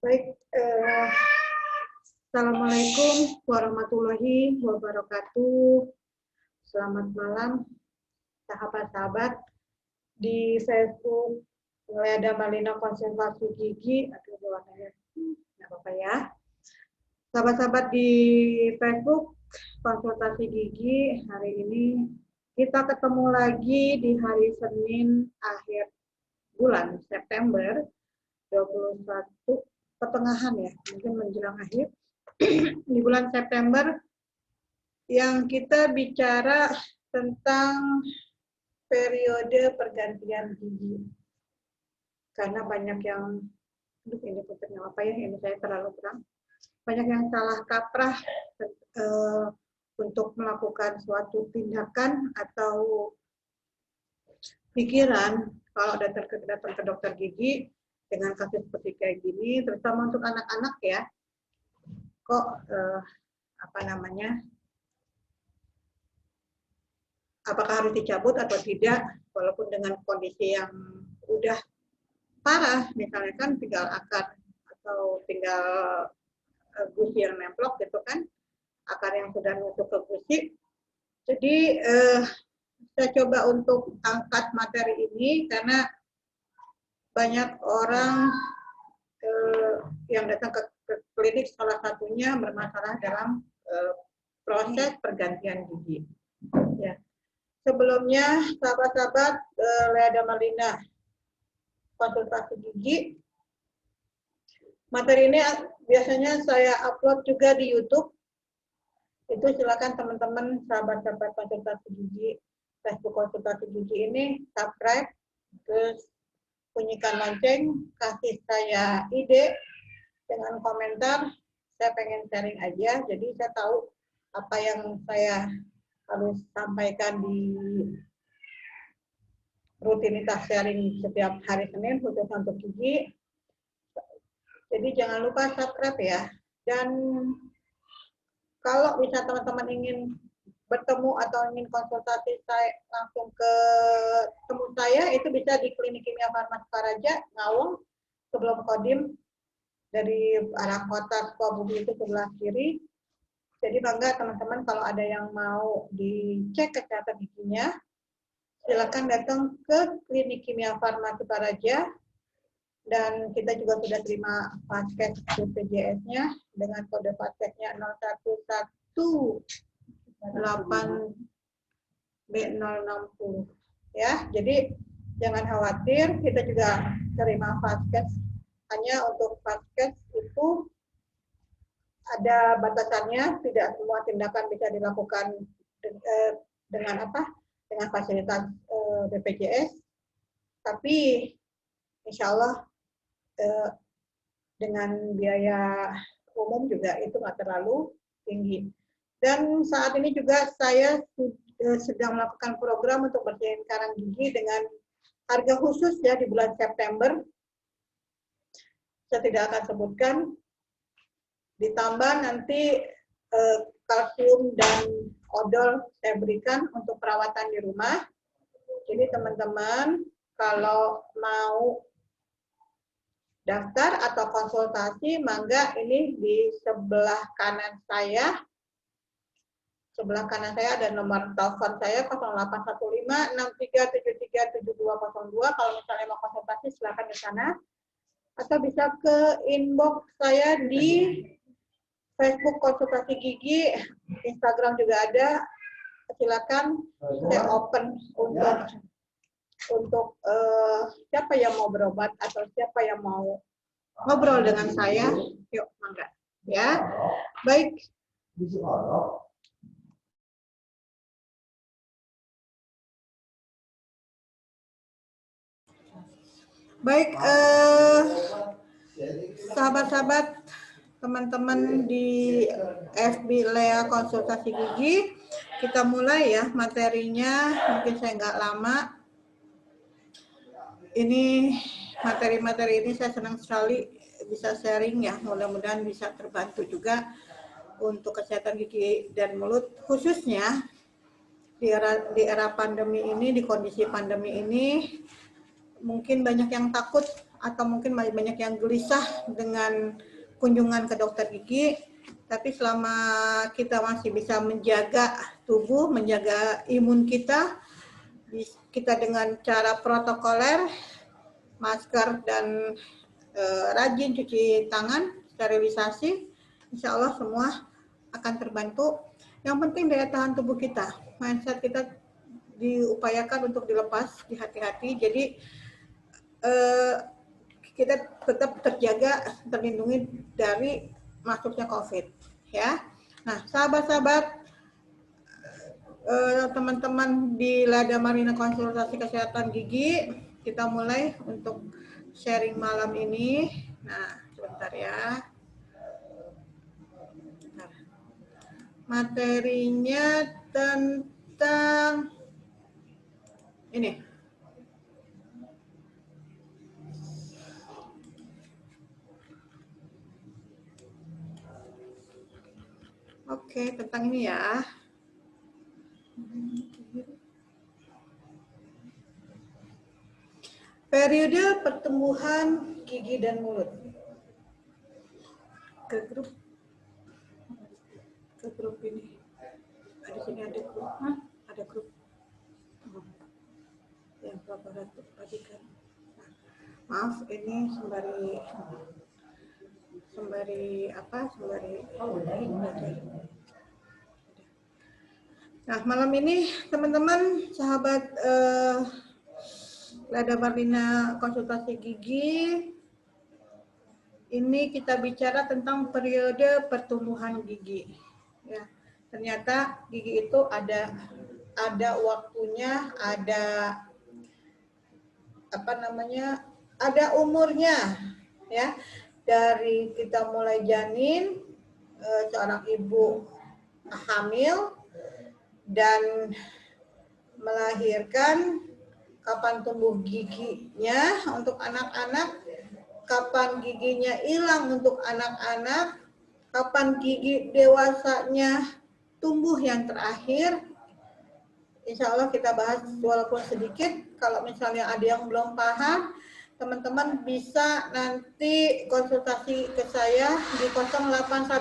Baik, Assalamualaikum warahmatullahi wabarakatuh. Selamat malam, sahabat-sahabat di Facebook Lea Malina Konsentrasi Gigi. Aduh, warnanya nggak apa-apa ya. Sahabat-sahabat di Facebook Konsultasi Gigi, hari ini kita ketemu lagi di hari Senin akhir bulan September 21, pertengahan ya, mungkin menjelang akhir di bulan September, yang kita bicara tentang periode pergantian gigi. Karena banyak yang, ini putarnya apa ya, ini saya terlalu terang, banyak yang salah kaprah untuk melakukan suatu tindakan atau pikiran kalau datang ke dokter gigi dengan kasus seperti kayak gini, terutama untuk anak-anak ya, kok apakah harus dicabut atau tidak, walaupun dengan kondisi yang udah parah, misalnya kan tinggal akar atau tinggal gusi yang nemplok gitu kan, akar yang sudah nusuk ke gusi. Jadi saya coba untuk angkat materi ini karena banyak orang yang datang ke klinik, salah satunya bermasalah dalam proses pergantian gigi. Ya. Sebelumnya, sahabat-sahabat Lea Malina Konsultasi Gigi, materi ini biasanya saya upload juga di YouTube. Itu silakan teman-teman sahabat-sahabat konsultasi gigi, Facebook Konsultasi Gigi ini subscribe, terus bunyikan lonceng, kasih saya ide dengan komentar. Saya pengen sharing aja, jadi saya tahu apa yang saya harus sampaikan di rutinitas sharing setiap hari Senin khusus untuk gigi. Jadi jangan lupa subscribe ya. Dan kalau bisa teman-teman ingin bertemu atau ingin konsultasi saya langsung ke temu saya, itu bisa di Klinik Kimia Farmasi Praja, Ngawung, sebelum Kodim, dari arah kota Sukabumi itu sebelah kiri. Jadi bangga teman-teman kalau ada yang mau dicek kesehatan giginya, silakan datang ke Klinik Kimia Farmasi Praja, dan kita juga sudah terima paket BPJS-nya dengan kode paketnya 0118B060 ya. Jadi jangan khawatir, kita juga terima paket, hanya untuk paket itu ada batasannya, tidak semua tindakan bisa dilakukan dengan fasilitas BPJS, tapi insya Allah dengan biaya umum juga itu nggak terlalu tinggi. Dan saat ini juga saya sedang melakukan program untuk bersihin karang gigi dengan harga khusus ya di bulan September. Saya tidak akan sebutkan. Ditambah nanti kalsium dan odol saya berikan untuk perawatan di rumah. Jadi teman-teman kalau mau daftar atau konsultasi, mangga ini di sebelah kanan saya. Sebelah kanan saya ada nomor telepon saya 081563737202. Kalau misalnya mau konsultasi silakan ke sana. Atau bisa ke inbox saya di Facebook Konsultasi Gigi, Instagram juga ada. Silakan, saya open untuk siapa yang mau berobat atau siapa yang mau ngobrol dengan saya. Yuk, mangga. Ya, baik. Baik, sahabat-sahabat, teman-teman di FB Lea Konsultasi Gigi, kita mulai ya materinya. Mungkin saya nggak lama. Ini materi-materi ini saya senang sekali bisa sharing ya. Mudah-mudahan bisa terbantu juga untuk kesehatan gigi dan mulut, khususnya di era pandemi ini, di kondisi pandemi ini. Mungkin banyak yang takut atau mungkin banyak yang gelisah dengan kunjungan ke dokter gigi. Tapi selama kita masih bisa menjaga tubuh, menjaga imun kita dengan cara protokoler, masker dan rajin cuci tangan, sterilisasi, insya Allah semua akan terbantu. Yang penting daya tahan tubuh kita, mindset kita diupayakan untuk dilepas, dihati-hati. Jadi kita tetap terjaga, terlindungi dari masuknya COVID, ya. Nah, sahabat-sahabat, teman-teman di Lada Marina Konsultasi Kesehatan Gigi, kita mulai untuk sharing malam ini. Nah, sebentar ya. Materinya tentang ini. Oke, tentang ini ya. Periode pertumbuhan gigi dan mulut. Ke grup ini. Di sini ada grup. Ada grup. Yang Bapak bagikan. Maaf, ini sembari Nah, malam ini teman-teman sahabat Lada Marina Konsultasi Gigi, ini kita bicara tentang periode pertumbuhan gigi. Ya, ternyata gigi itu ada waktunya, ada ada umurnya, ya. Dari kita mulai janin, seorang ibu hamil dan melahirkan, kapan tumbuh giginya untuk anak-anak, kapan giginya hilang untuk anak-anak, kapan gigi dewasanya tumbuh yang terakhir. Insya Allah kita bahas walaupun sedikit. Kalau misalnya ada yang belum paham, teman-teman bisa nanti konsultasi ke saya di 0815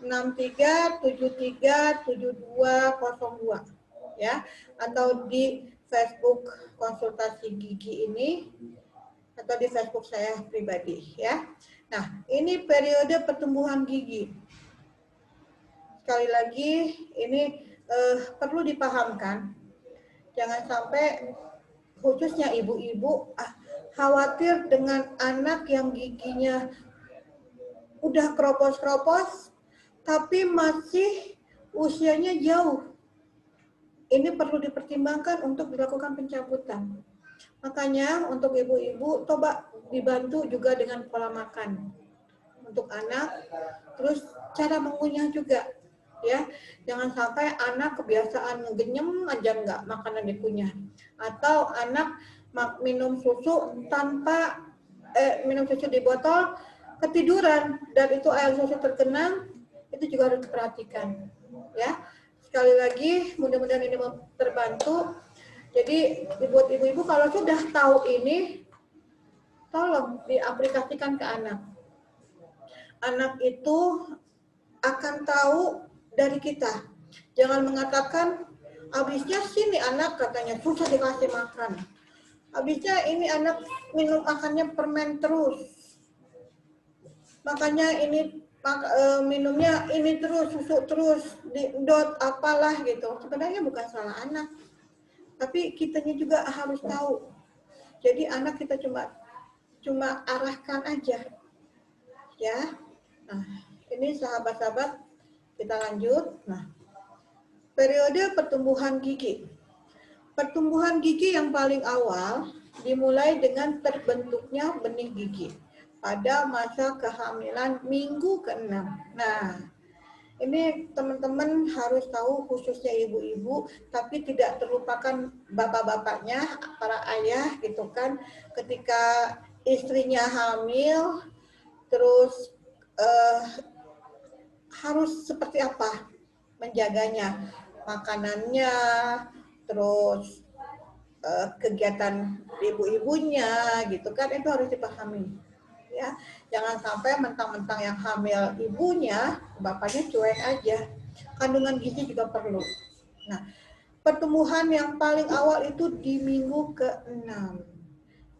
63 73 7202 ya, atau di Facebook konsultasi gigi ini, atau di Facebook saya pribadi ya. Nah, ini periode pertumbuhan gigi. Sekali lagi ini perlu dipahamkan, jangan sampai khususnya ibu-ibu khawatir dengan anak yang giginya udah keropos-keropos tapi masih usianya jauh. Ini perlu dipertimbangkan untuk dilakukan pencabutan. Makanya untuk ibu-ibu coba dibantu juga dengan pola makan untuk anak, terus cara mengunyah juga. Ya, jangan sampai anak kebiasaan ngegenyem aja nggak makanan dikunyah, atau anak minum susu tanpa minum susu di botol ketiduran dan itu air susu tergenang, itu juga harus diperhatikan ya. Sekali lagi mudah-mudahan ini terbantu. Jadi buat ibu-ibu kalau sudah tahu ini, tolong diaplikasikan ke anak. Anak itu akan tahu dari kita. Jangan mengatakan, habisnya sini anak katanya susah dikasih makan. Habisnya ini anak minum makannya permen terus. Makanya ini minumnya ini terus, susu terus, dot apalah gitu. Sebenarnya bukan salah anak. Tapi kitanya juga harus tahu. Jadi anak kita cuma arahkan aja. Ya. Nah, ini sahabat-sahabat, kita lanjut. Nah, periode pertumbuhan gigi. Pertumbuhan gigi yang paling awal dimulai dengan terbentuknya benih gigi pada masa kehamilan minggu ke-6. Nah, ini teman-teman harus tahu, khususnya ibu-ibu, tapi tidak terlupakan bapak-bapaknya, para ayah gitu kan, ketika istrinya hamil, terus harus seperti apa menjaganya, makanannya, terus kegiatan ibu-ibunya gitu kan, itu harus dipahami ya. Jangan sampai mentang-mentang yang hamil ibunya, bapaknya cuek aja. Kandungan gizi juga perlu. Nah, pertumbuhan yang paling awal itu di minggu ke-6.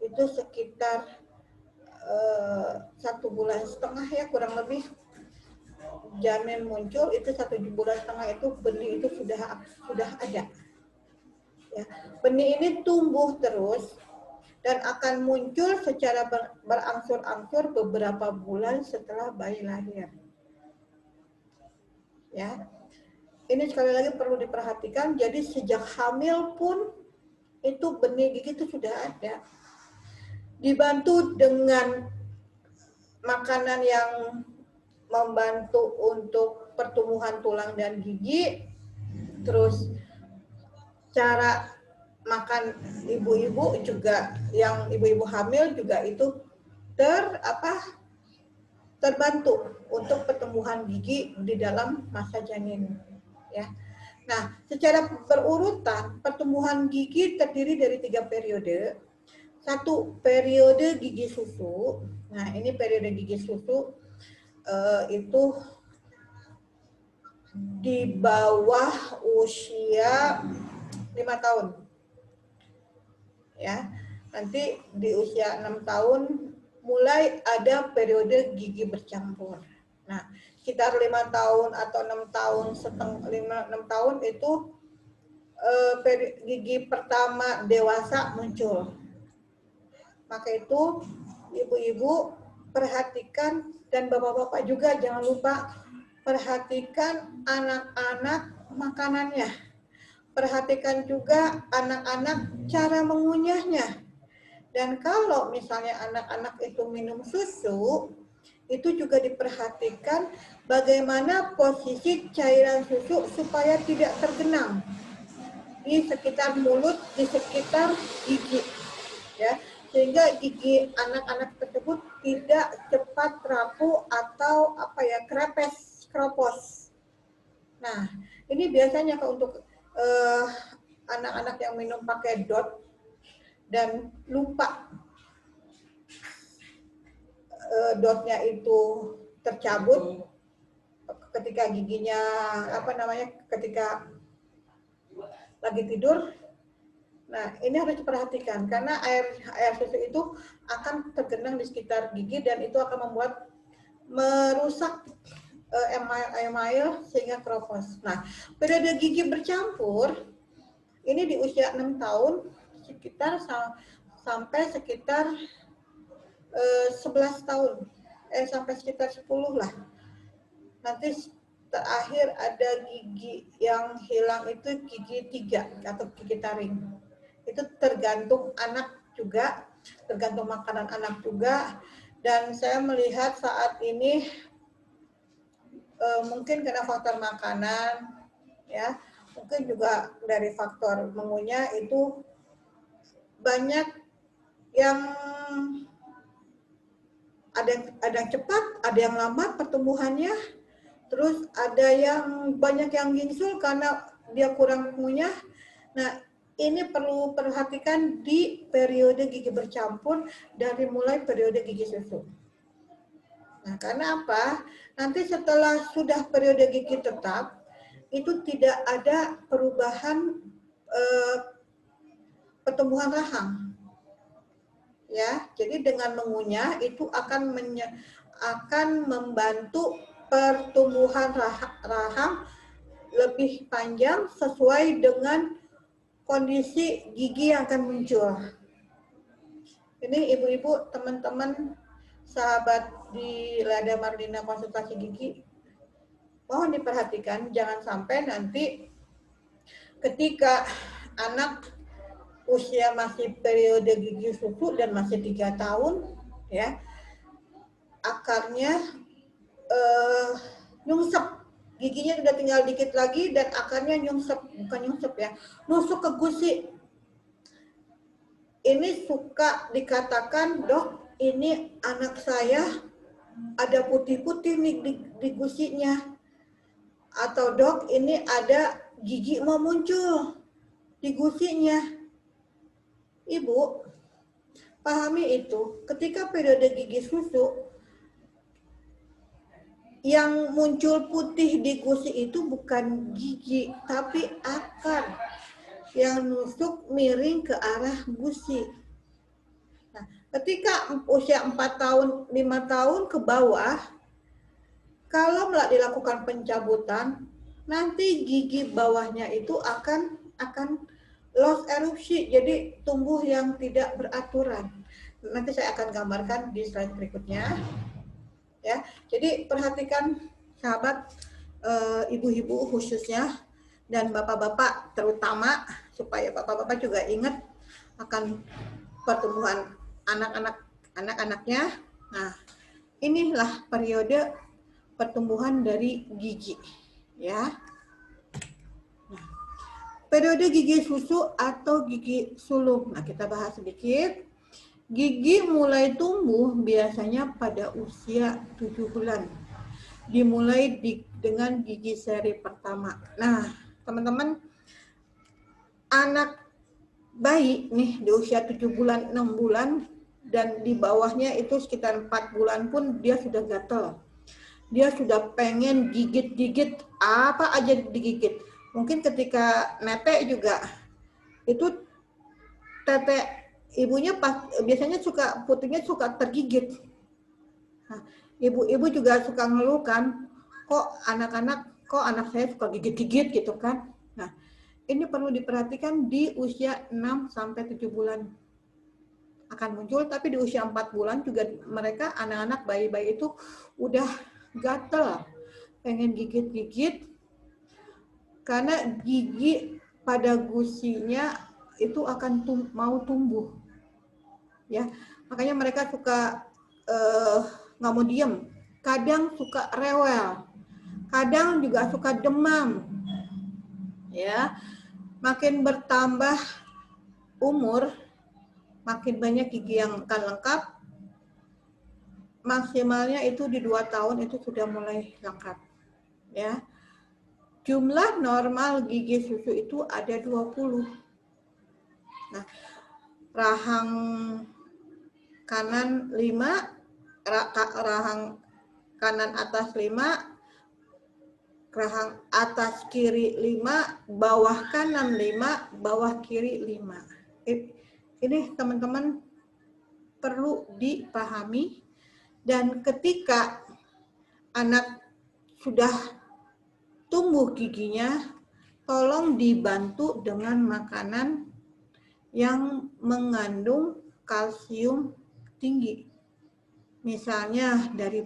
Itu sekitar 1,5 bulan ya kurang lebih. Janin muncul itu 1,5 bulan itu benih itu sudah ada. Ya, benih ini tumbuh terus dan akan muncul secara berangsur-angsur beberapa bulan setelah bayi lahir. Ya, ini sekali lagi perlu diperhatikan. Jadi sejak hamil pun itu benih gigi itu sudah ada. Dibantu dengan makanan yang membantu untuk pertumbuhan tulang dan gigi, terus cara makan ibu-ibu juga, yang ibu-ibu hamil juga itu terbantu untuk pertumbuhan gigi di dalam masa janin ya. Nah, secara berurutan pertumbuhan gigi terdiri dari 3 periode. Satu, periode gigi susu. Nah, ini periode gigi susu itu di bawah usia 5 tahun. Ya. Nanti di usia 6 tahun mulai ada periode gigi bercampur. Nah, sekitar 5 tahun atau 6 tahun itu gigi pertama dewasa muncul. Maka itu ibu-ibu perhatikan, dan bapak-bapak juga jangan lupa perhatikan anak-anak makanannya. Perhatikan juga anak-anak cara mengunyahnya. Dan kalau misalnya anak-anak itu minum susu, itu juga diperhatikan bagaimana posisi cairan susu supaya tidak tergenang di sekitar mulut, di sekitar gigi. Ya, sehingga gigi anak-anak tersebut tidak cepat rapuh atau krepes, kropos. Nah, ini biasanya untuk anak-anak yang minum pakai dot dan lupa dotnya itu tercabut ketika giginya ketika lagi tidur. Nah, ini harus diperhatikan karena air susu itu akan tergenang di sekitar gigi dan itu akan merusak email sehingga kropos. Nah, periode gigi bercampur ini di usia 6 tahun sampai sekitar 11 tahun. Sampai sekitar 10 lah. Nanti terakhir ada gigi yang hilang itu gigi 3 atau gigi taring. Itu tergantung anak juga, tergantung makanan anak juga. Dan saya melihat saat ini mungkin karena faktor makanan, ya, mungkin juga dari faktor mengunyah itu banyak yang ada yang cepat, ada yang lambat pertumbuhannya, terus ada yang banyak yang gingsul karena dia kurang mengunyah. Nah, ini perlu perhatikan di periode gigi bercampur dari mulai periode gigi susu. Nah, karena apa? Nanti setelah sudah periode gigi tetap, itu tidak ada perubahan pertumbuhan rahang. Ya, jadi dengan mengunyah itu akan membantu pertumbuhan rahang lebih panjang sesuai dengan kondisi gigi yang akan muncul. Ini ibu-ibu, teman-teman, sahabat di Lada Marlina Konsultasi Gigi, mohon diperhatikan jangan sampai nanti ketika anak usia masih periode gigi susu dan masih 3 tahun, ya, akarnya nyungsep, giginya sudah tinggal dikit lagi dan akarnya nusuk ke gusi. Ini suka dikatakan, dok, ini anak saya ada putih-putih nih di gusinya, atau dok ini ada gigi mau muncul di gusinya. Ibu, pahami itu, ketika periode gigi susu, yang muncul putih di gusi itu bukan gigi, tapi akar yang nusuk miring ke arah gusi. Nah, ketika usia 4 tahun, 5 tahun ke bawah, kalau dilakukan pencabutan, nanti gigi bawahnya itu akan loss erupsi, jadi tumbuh yang tidak beraturan. Nanti saya akan gambarkan di slide berikutnya. Ya, jadi perhatikan sahabat, ibu-ibu khususnya dan bapak-bapak terutama, supaya bapak-bapak juga ingat akan pertumbuhan anak-anaknya. Nah, inilah periode pertumbuhan dari gigi, ya. Nah, periode gigi susu atau gigi sulung. Nah, kita bahas sedikit. Gigi mulai tumbuh biasanya pada usia 7 bulan. Dimulai dengan gigi seri pertama. Nah, teman-teman, anak bayi nih di usia 7 bulan, 6 bulan, dan di bawahnya itu sekitar 4 bulan pun dia sudah gatel. Dia sudah pengen gigit-gigit, apa aja digigit. Mungkin ketika netek juga, itu tetek ibunya biasanya putrinya suka tergigit. Nah, ibu-ibu juga suka ngeluh kan, kok anak saya suka gigit-gigit gitu kan. Nah, ini perlu diperhatikan di usia 6 sampai 7 bulan akan muncul, tapi di usia 4 bulan juga mereka anak-anak bayi-bayi itu udah gatel, pengen gigit-gigit karena gigi pada gusinya itu akan mau tumbuh. Ya, makanya mereka suka nggak mau diem, kadang suka rewel, kadang juga suka demam. Ya, makin bertambah umur, makin banyak gigi yang akan lengkap. Maksimalnya itu di 2 tahun itu sudah mulai lengkap. Ya, jumlah normal gigi susu itu ada 20. Nah, rahang kanan 5, rahang kanan atas 5, rahang atas kiri 5, bawah kanan 5, bawah kiri 5. Ini teman-teman perlu dipahami, dan ketika anak sudah tumbuh giginya, tolong dibantu dengan makanan yang mengandung kalsium tinggi. Misalnya dari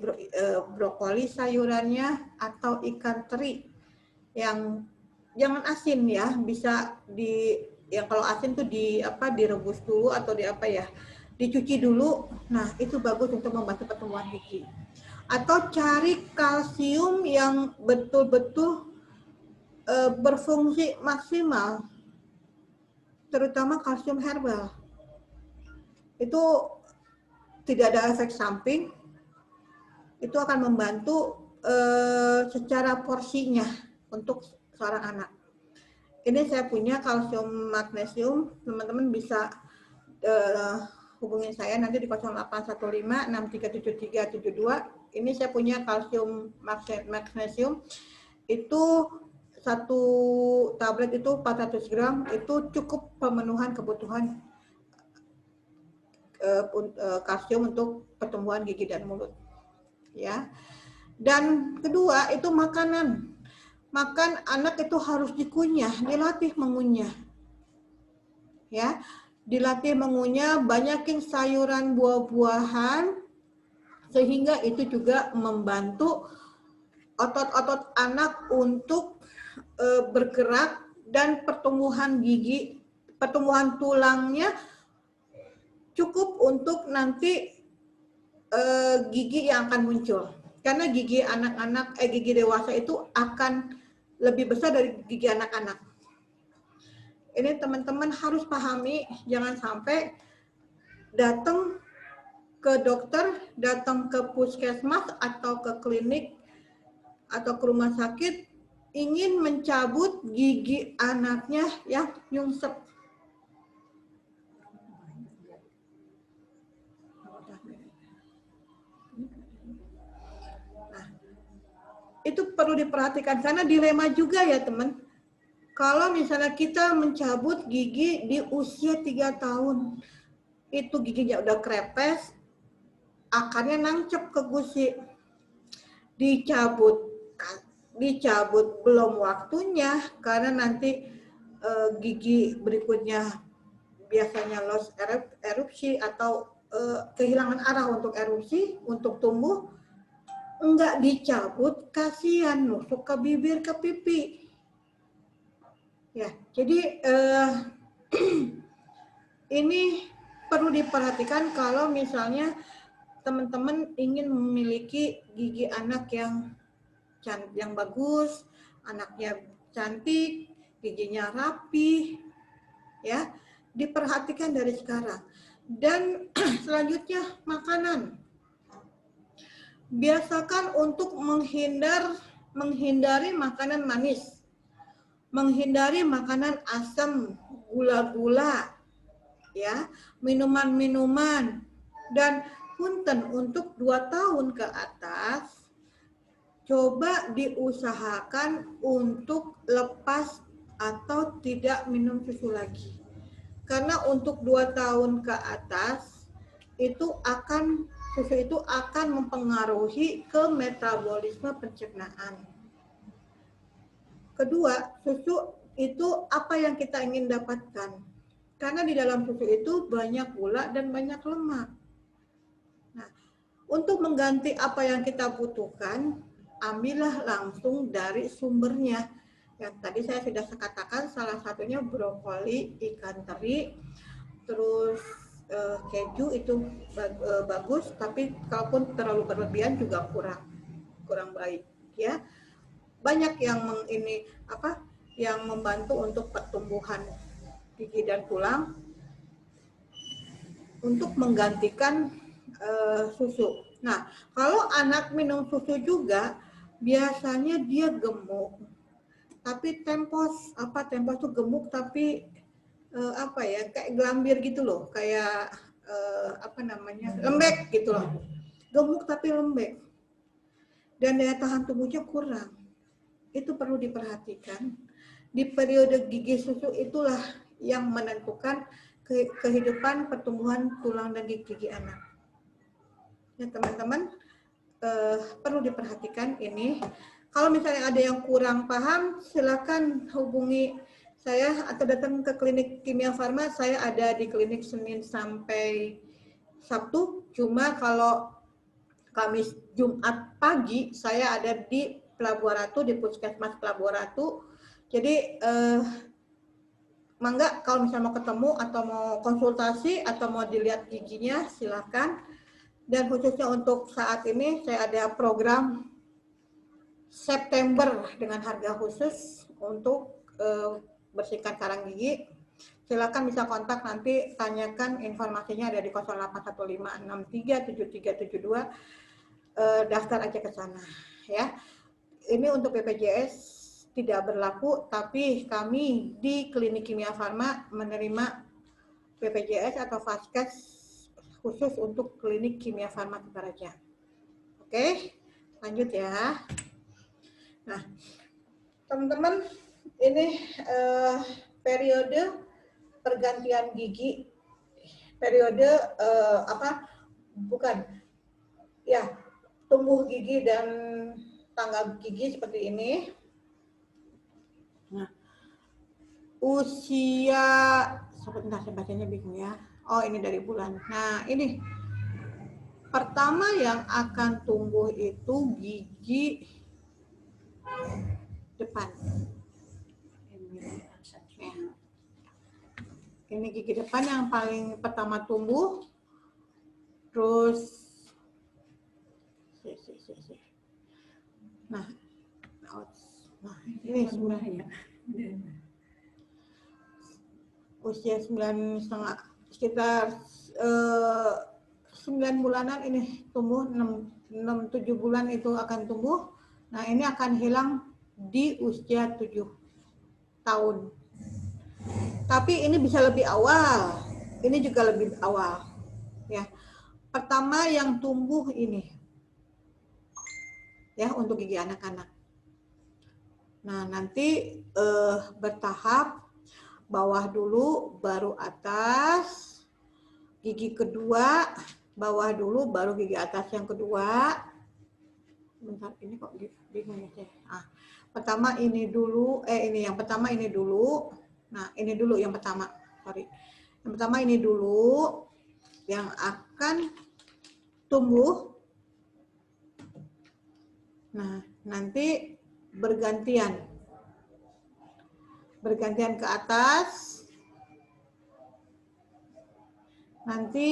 brokoli sayurannya atau ikan teri yang jangan asin ya, bisa yang kalau asin tuh direbus dulu atau dicuci dulu. Nah, itu bagus untuk membantu pertumbuhan gigi. Atau cari kalsium yang betul-betul berfungsi maksimal, terutama kalsium herbal. Itu tidak ada efek samping, itu akan membantu secara porsinya untuk seorang anak. Ini saya punya kalsium magnesium, teman-teman bisa hubungin saya nanti di 0815 637372. Ini saya punya kalsium magnesium, itu satu tablet itu 400 gram, itu cukup pemenuhan kebutuhan kalsium untuk pertumbuhan gigi dan mulut. Ya. Dan kedua itu makanan. Makan anak itu harus dikunyah, dilatih mengunyah. Ya, dilatih mengunyah, banyakin sayuran, buah-buahan, sehingga itu juga membantu otot-otot anak untuk bergerak, dan pertumbuhan gigi, pertumbuhan tulangnya cukup untuk nanti gigi yang akan muncul. Karena gigi gigi dewasa itu akan lebih besar dari gigi anak-anak. Ini teman-teman harus pahami, jangan sampai datang ke dokter, datang ke puskesmas atau ke klinik atau ke rumah sakit ingin mencabut gigi anaknya yang nyungsep. itu perlu diperhatikan karena dilema juga ya teman. Kalau misalnya kita mencabut gigi di usia 3 tahun, itu giginya udah krepes, akarnya nancep ke gusi. Dicabut belum waktunya karena nanti gigi berikutnya biasanya loss erupsi atau kehilangan arah untuk erupsi, untuk tumbuh, enggak dicabut, kasihan nusuk ke bibir, ke pipi. Ya, jadi ini perlu diperhatikan kalau misalnya teman-teman ingin memiliki gigi anak yang bagus, anaknya cantik, giginya rapi, ya, diperhatikan dari sekarang. Dan selanjutnya makanan. Biasakan untuk menghindari makanan manis, menghindari makanan asam, gula-gula, ya, minuman-minuman, dan punten untuk 2 tahun ke atas, coba diusahakan untuk lepas atau tidak minum susu lagi. Karena untuk 2 tahun ke atas, susu itu akan mempengaruhi ke metabolisme pencernaan. Kedua, susu itu apa yang kita ingin dapatkan. Karena di dalam susu itu banyak gula dan banyak lemak. Nah, untuk mengganti apa yang kita butuhkan, ambillah langsung dari sumbernya. Yang tadi saya sudah katakan, salah satunya brokoli, ikan teri, terus keju itu bagus, tapi kalaupun terlalu berlebihan juga kurang baik, ya. Banyak yang membantu untuk pertumbuhan gigi dan tulang untuk menggantikan susu. Nah, kalau anak minum susu juga biasanya dia gemuk, tapi tempos itu gemuk tapi kayak gelambir gitu loh, kayak lembek gitu loh, gemuk tapi lembek, dan daya tahan tubuhnya kurang. Itu perlu diperhatikan. Di periode gigi susu itulah yang menentukan kehidupan pertumbuhan tulang dan gigi anak. Ya teman-teman, perlu diperhatikan ini. Kalau misalnya ada yang kurang paham, silakan hubungi saya atau datang ke klinik Kimia Farma. Saya ada di klinik Senin sampai Sabtu. Cuma kalau Kamis Jumat pagi saya ada di Pelabuhan Ratu, di Puskesmas Pelabuhan Ratu. Jadi mangga kalau misalnya mau ketemu atau mau konsultasi atau mau dilihat giginya silakan. Dan khususnya untuk saat ini saya ada program September dengan harga khusus untuk bersihkan karang gigi. Silakan bisa kontak, nanti tanyakan, informasinya ada di 0815637372. Daftar aja ke sana ya. Ini untuk BPJS tidak berlaku, tapi kami di Klinik Kimia Farma menerima BPJS atau Vaskes khusus untuk Klinik Kimia Farma Sukaraja. Oke, lanjut ya. Nah, teman-teman, ini periode pergantian gigi, periode tumbuh gigi dan tanggal gigi seperti ini. Nah, usia, sebentar saya bacanya bingung ya. Oh, ini dari bulan. Nah, ini pertama yang akan tumbuh itu gigi depan. Ini gigi depan yang paling pertama tumbuh. Terus nah ini sebenarnya usia 9,5, sekitar 9 bulanan ini tumbuh, 6-7 bulan itu akan tumbuh. Nah, ini akan hilang di usia 7 tahun. Tapi ini bisa lebih awal. Ini juga lebih awal. Ya. Pertama yang tumbuh ini. Ya, untuk gigi anak-anak. Nah, nanti bertahap, bawah dulu, baru atas, gigi kedua, bawah dulu, baru gigi atas yang kedua. Bentar, ini kok bingung ya saya. Pertama ini dulu, ini yang pertama ini dulu. Nah, ini dulu yang pertama, sorry. Yang pertama ini dulu, yang akan tumbuh. Nah, nanti bergantian ke atas, nanti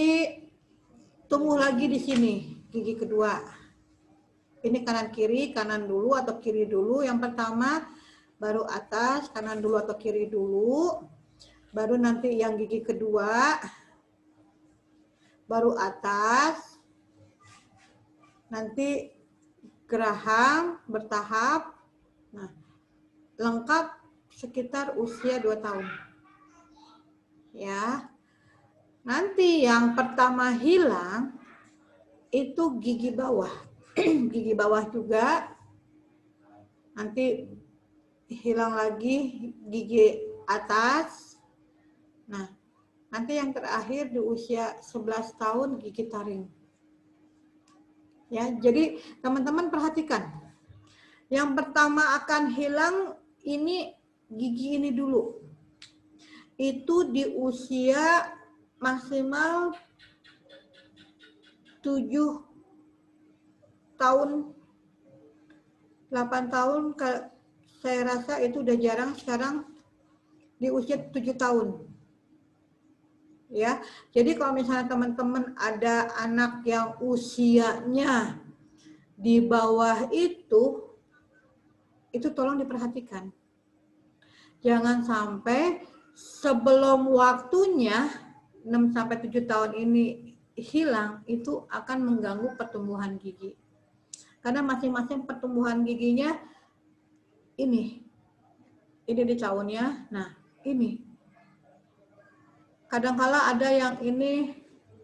tumbuh lagi di sini gigi kedua. Ini kanan kiri, kanan dulu atau kiri dulu yang pertama, baru atas, kanan dulu atau kiri dulu, baru nanti yang gigi kedua, baru atas, nanti geraham bertahap. Nah, lengkap sekitar usia 2 tahun. Ya. Nanti yang pertama hilang itu gigi bawah. Gigi bawah juga. Nanti hilang lagi gigi atas. Nah, nanti yang terakhir di usia 11 tahun gigi taring. Ya, jadi teman-teman perhatikan. Yang pertama akan hilang ini gigi ini dulu. Itu di usia maksimal 7 tahun, 8 tahun, saya rasa itu udah jarang sekarang di usia 7 tahun. Ya, jadi kalau misalnya teman-teman ada anak yang usianya di bawah itu tolong diperhatikan. Jangan sampai sebelum waktunya 6-7 tahun ini hilang, itu akan mengganggu pertumbuhan gigi. Karena masing-masing pertumbuhan giginya ini di caunnya. Nah, ini. Kadang-kala ada yang ini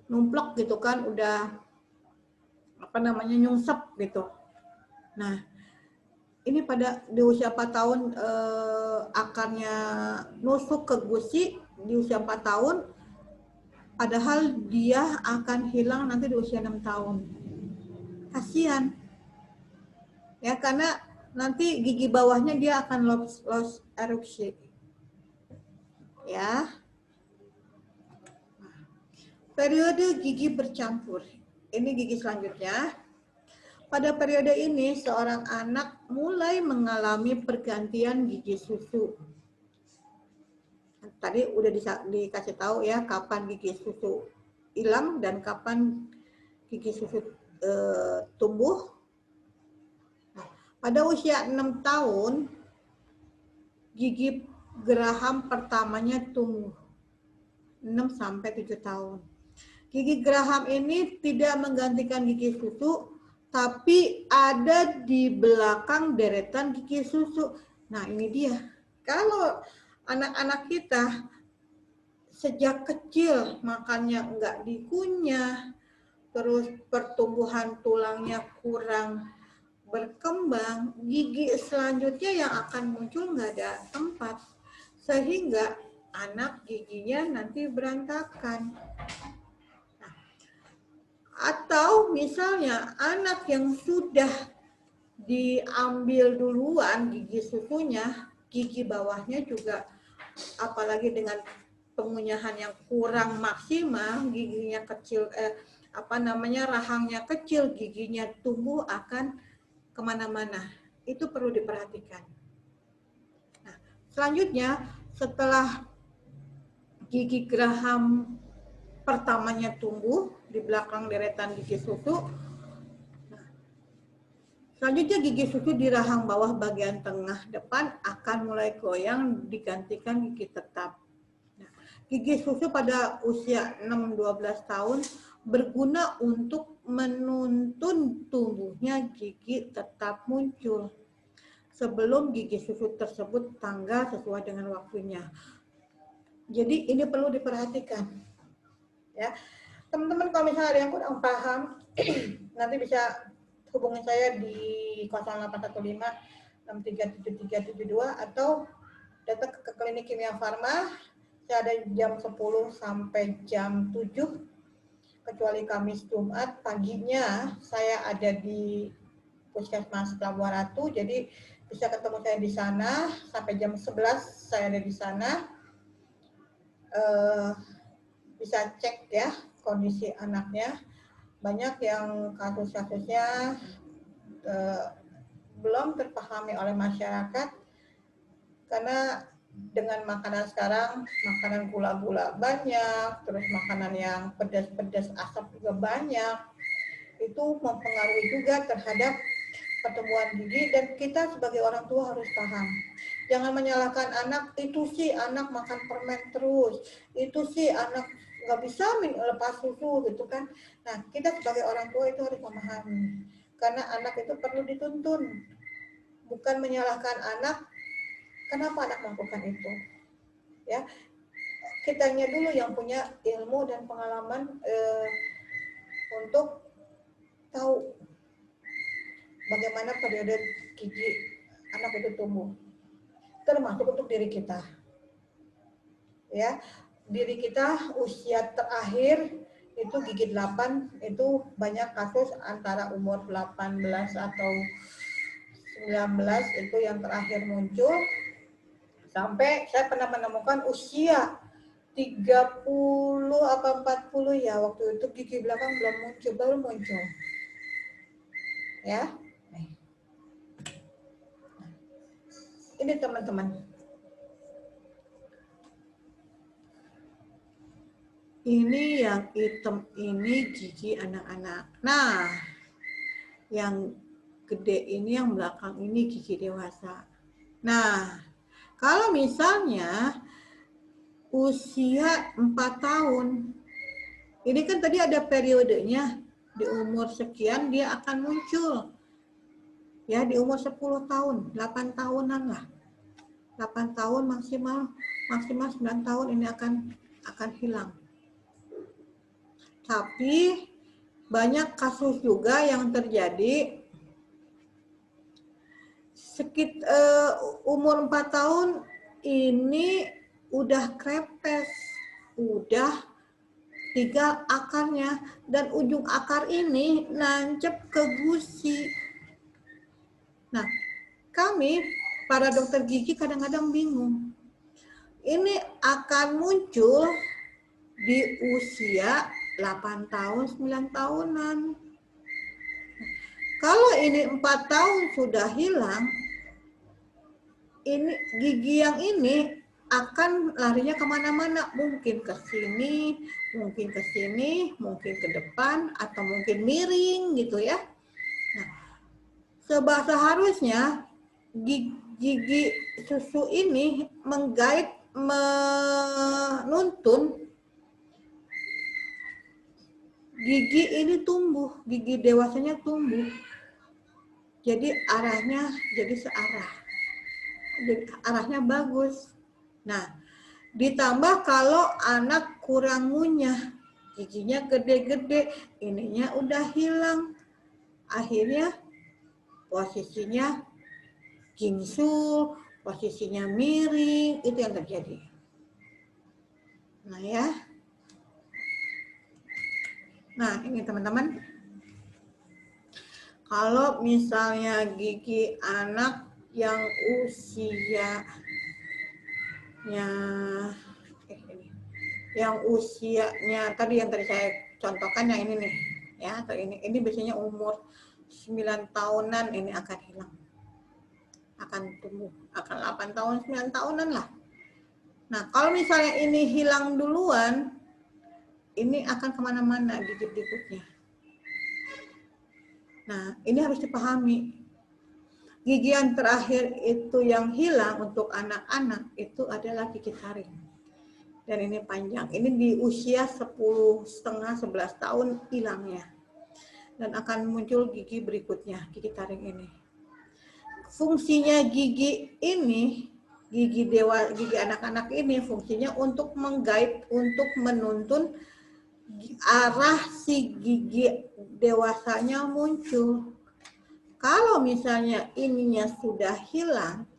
numplok gitu kan, udah nyungsep gitu. Nah, ini pada di usia 4 tahun akarnya nusuk ke gusi di usia 4 tahun, padahal dia akan hilang nanti di usia 6 tahun. Kasihan. Ya, karena nanti gigi bawahnya dia akan loss erupsi. Ya. Periode gigi bercampur. Ini gigi selanjutnya. Pada periode ini, seorang anak mulai mengalami pergantian gigi susu. Tadi udah dikasih tahu ya, kapan gigi susu hilang dan kapan gigi susu tumbuh. Nah, pada usia 6 tahun, gigi geraham pertamanya tumbuh. 6-7 tahun. Gigi geraham ini tidak menggantikan gigi susu, tapi ada di belakang deretan gigi susu. Nah, ini dia. Kalau anak-anak kita sejak kecil makannya enggak dikunyah, terus pertumbuhan tulangnya kurang berkembang, gigi selanjutnya yang akan muncul enggak ada tempat. Sehingga anak giginya nanti berantakan. Atau misalnya anak yang sudah diambil duluan gigi susunya, gigi bawahnya juga, apalagi dengan pengunyahan yang kurang maksimal, giginya kecil, rahangnya kecil, giginya tumbuh akan kemana-mana. Itu perlu diperhatikan. Nah, selanjutnya setelah gigi geraham pertamanya tumbuh di belakang deretan gigi susu. Nah, selanjutnya gigi susu di rahang bawah bagian tengah depan akan mulai goyang digantikan gigi tetap. Nah, gigi susu pada usia 6-12 tahun berguna untuk menuntun tumbuhnya gigi tetap muncul sebelum gigi susu tersebut tanggal sesuai dengan waktunya. Jadi ini perlu diperhatikan. Ya, teman-teman kalau misalnya ada yang kurang paham, nanti bisa hubungi saya di 0815 637372 atau datang ke klinik Kimia Farma. Saya ada jam 10 sampai jam 7, kecuali Kamis Jumat. Paginya saya ada di Puskesmas Pelabuhan Ratu, jadi bisa ketemu saya di sana sampai jam 11 saya ada di sana. Bisa cek ya kondisi anaknya. Banyak yang kasus-kasusnya belum terpahami oleh masyarakat karena dengan makanan sekarang, makanan gula-gula banyak, terus makanan yang pedas-pedas, asap juga banyak, itu mempengaruhi juga terhadap pertumbuhan gigi. Dan kita sebagai orang tua harus paham, jangan menyalahkan anak, itu sih anak makan permen terus, itu sih anak nggak bisa lepas susu gitu kan. Nah, kita sebagai orang tua itu harus memahami, karena anak itu perlu dituntun, bukan menyalahkan anak kenapa anak melakukan itu. Ya, kitanya dulu yang punya ilmu dan pengalaman untuk tahu bagaimana periode gigi anak itu tumbuh, termasuk untuk diri kita. Ya, diri kita usia terakhir itu gigi 8 itu banyak kasus antara umur 18 atau 19 itu yang terakhir muncul, sampai saya pernah menemukan usia 30 atau 40 ya, waktu itu gigi belakang baru muncul. Ya. Ini teman-teman. Ini yang hitam ini gigi anak-anak. Nah, yang gede ini, yang belakang ini gigi dewasa. Nah, kalau misalnya usia 4 tahun, ini kan tadi ada periodenya, di umur sekian dia akan muncul. Ya, di umur 10 tahun, 8 tahunan lah. 8 tahun maksimal 9 tahun ini akan hilang. Tapi banyak kasus juga yang terjadi umur 4 tahun ini udah krepes, udah tinggal akarnya, dan ujung akar ini nancep ke gusi. Nah, kami para dokter gigi kadang-kadang bingung. Ini akan muncul di usia 8 tahun, 9 tahunan. Kalau ini 4 tahun sudah hilang, ini gigi yang ini akan larinya kemana-mana, mungkin ke sini, mungkin ke sini, mungkin ke depan, atau mungkin miring gitu ya. Nah, seharusnya gigi susu ini menuntun gigi ini tumbuh, gigi dewasanya tumbuh. Jadi arahnya jadi searah. Jadi arahnya bagus. Nah, ditambah kalau anak kurang ngunyah, giginya gede-gede, ininya udah hilang. Akhirnya posisinya gingsul, posisinya miring, itu yang terjadi. Nah ya. Nah, ini teman-teman, kalau misalnya gigi anak yang usianya tadi yang saya contohkan yang ini nih ya, atau ini biasanya umur 9 tahunan ini akan hilang, akan tumbuh, akan 8 tahun 9 tahunan lah. Nah, kalau misalnya ini hilang duluan, ini akan kemana-mana gigi berikutnya. Nah, ini harus dipahami. Gigi yang terakhir itu yang hilang untuk anak-anak itu adalah gigi taring. Dan ini panjang. Ini di usia 10,5-11 tahun hilangnya. Dan akan muncul gigi berikutnya, gigi taring ini. Fungsinya gigi ini, gigi anak-anak ini fungsinya untuk menggait, untuk menuntun arah si gigi dewasanya muncul. Kalau misalnya ininya sudah hilang,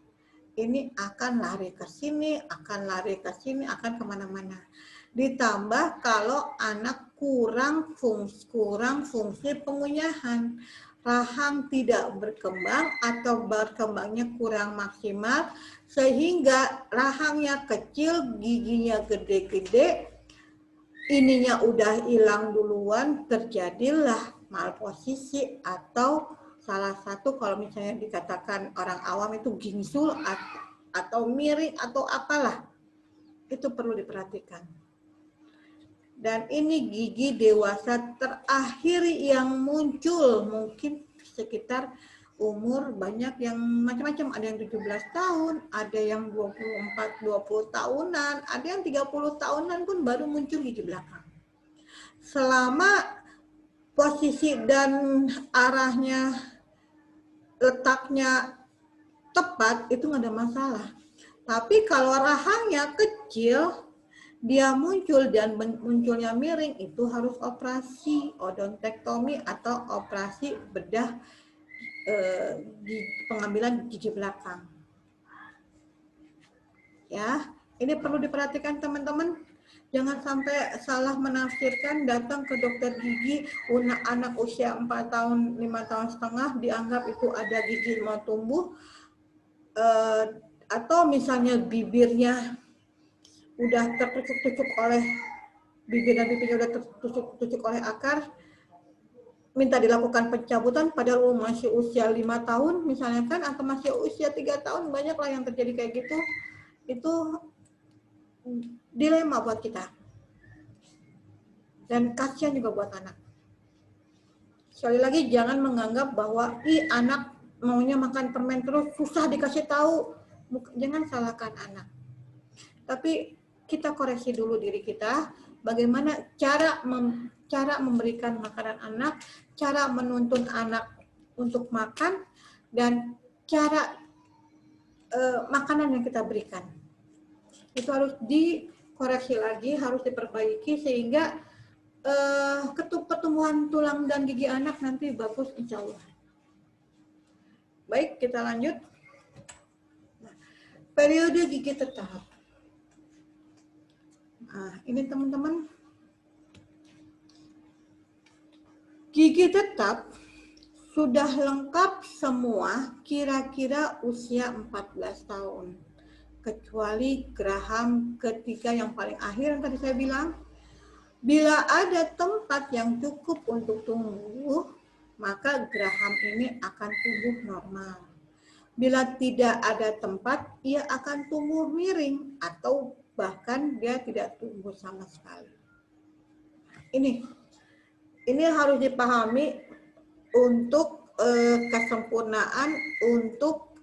ini akan lari ke sini, akan lari ke sini, akan kemana-mana. Ditambah kalau anak kurang fungsi pengunyahan, rahang tidak berkembang atau berkembangnya kurang maksimal, sehingga rahangnya kecil, giginya gede-gede, ininya udah hilang duluan, terjadilah malposisi atau salah satu kalau misalnya dikatakan orang awam itu gingsul atau miring atau apalah, itu perlu diperhatikan. Dan ini gigi dewasa terakhir yang muncul mungkin sekitar umur banyak yang macam-macam, ada yang 17 tahun, ada yang 24, 20 tahunan, ada yang 30 tahunan pun baru muncul gigi belakang. Selama posisi dan arahnya, letaknya tepat, itu nggak ada masalah. Tapi kalau rahangnya kecil, dia muncul dan munculnya miring, itu harus operasi odontektomi atau operasi bedah pengambilan gigi belakang. Ya, ini perlu diperhatikan teman-teman. Jangan sampai salah menafsirkan, datang ke dokter gigi, anak usia 4 tahun, 5 tahun setengah, dianggap itu ada gigi mau tumbuh, atau misalnya bibirnya udah tertusuk-tusuk oleh bibir dan bibirnya udah tertusuk-tusuk oleh akar, minta dilakukan pencabutan padahal masih usia 5 tahun misalnya kan, atau masih usia 3 tahun, banyaklah yang terjadi kayak gitu. Itu dilema buat kita. Dan kasihan juga buat anak. Sekali lagi jangan menganggap bahwa anak maunya makan permen terus, susah dikasih tahu. Jangan salahkan anak. Tapi kita koreksi dulu diri kita, bagaimana cara memberikan makanan anak, cara menuntun anak untuk makan, dan cara makanan yang kita berikan. Itu harus dikoreksi lagi, harus diperbaiki sehingga pertumbuhan tulang dan gigi anak nanti bagus insya Allah. Baik, kita lanjut. Nah, periode gigi tetap. Nah, ini teman-teman. Gigi tetap sudah lengkap semua kira-kira usia 14 tahun. Kecuali geraham ketiga yang paling akhir yang tadi saya bilang. Bila ada tempat yang cukup untuk tumbuh, maka geraham ini akan tumbuh normal. Bila tidak ada tempat, ia akan tumbuh miring atau bahkan dia tidak tumbuh sama sekali. Ini harus dipahami untuk kesempurnaan, untuk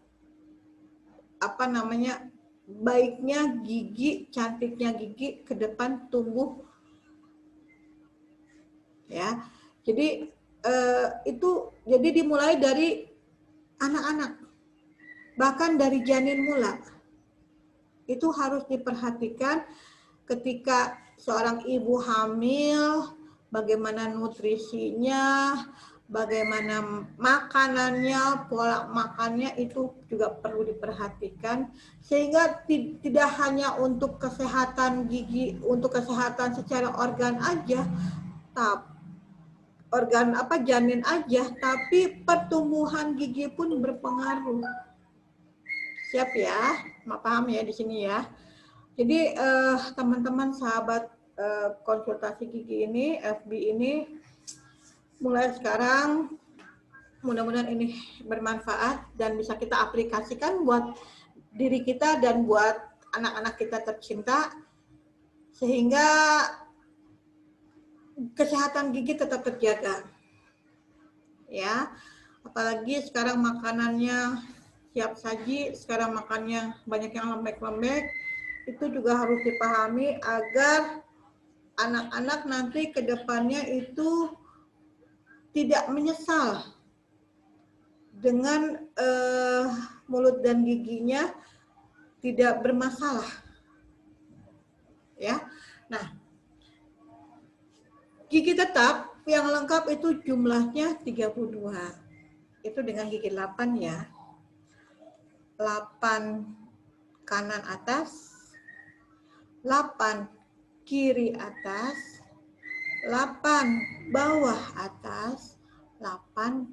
baiknya gigi, cantiknya gigi ke depan tumbuh. Ya, jadi itu jadi dimulai dari anak-anak, bahkan dari janin mula. Itu harus diperhatikan ketika seorang ibu hamil, bagaimana nutrisinya, bagaimana makanannya, pola makannya, itu juga perlu diperhatikan sehingga tidak hanya untuk kesehatan gigi, untuk kesehatan secara organ aja, janin aja, tapi pertumbuhan gigi pun berpengaruh. Siap ya, paham ya di sini ya. Jadi teman-teman sahabat konsultasi gigi ini, FB ini, mulai sekarang mudah-mudahan ini bermanfaat dan bisa kita aplikasikan buat diri kita dan buat anak-anak kita tercinta, sehingga kesehatan gigi tetap terjaga. Ya, apalagi sekarang makanannya siap saji, sekarang makannya banyak yang lembek-lembek, itu juga harus dipahami agar anak-anak nanti ke depannya itu tidak menyesal dengan mulut dan giginya tidak bermasalah. Ya. Nah, gigi tetap yang lengkap itu jumlahnya 32. itu dengan gigi 8 ya. 8 kanan atas, 8 kiri atas, 8 bawah atas, 8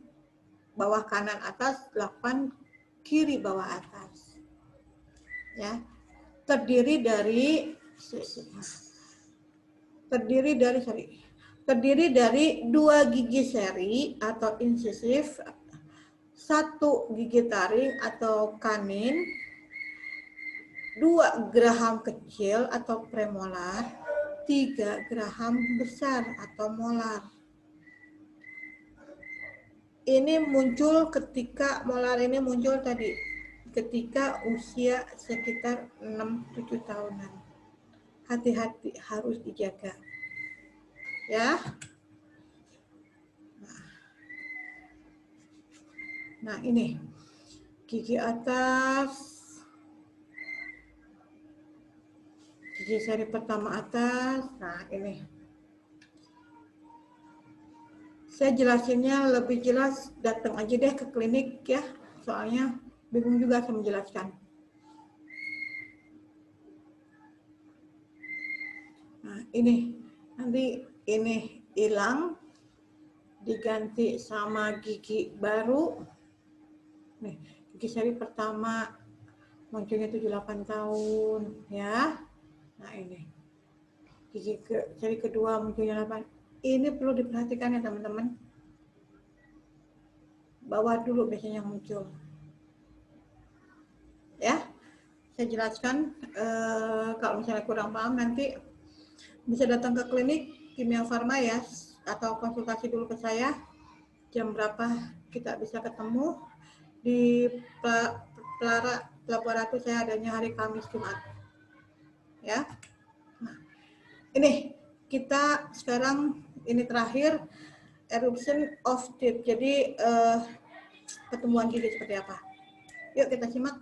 bawah kanan atas, 8 kiri bawah atas. Ya. Terdiri dari 2 gigi seri atau incisif, 1 gigi taring atau kanin, 2 geraham kecil atau premolar, 3 geraham besar atau molar. Ini muncul ketika molar ini muncul tadi ketika usia sekitar 6-7 tahunan. Hati-hati, harus dijaga. Ya. Nah, ini gigi atas, gigi seri pertama atas. Nah, ini saya jelasinnya lebih jelas, datang aja deh ke klinik ya, soalnya bingung juga saya menjelaskan. Nah, ini nanti ini hilang, diganti sama gigi baru. Nih, gigi seri pertama munculnya 7-8 tahun ya. Nah, ini gigi seri kedua munculnya 8. Ini perlu diperhatikan ya teman-teman. Bawah dulu biasanya yang muncul. Ya, saya jelaskan. Kalau misalnya kurang paham nanti bisa datang ke klinik Kimia Farma ya, atau konsultasi dulu ke saya. Jam berapa kita bisa ketemu di Pelara Laboratorium. Saya adanya hari Kamis Jumat. Ya. Nah, ini kita sekarang ini terakhir eruption of teeth. Jadi pertumbuhan gigi seperti apa? Yuk kita simak.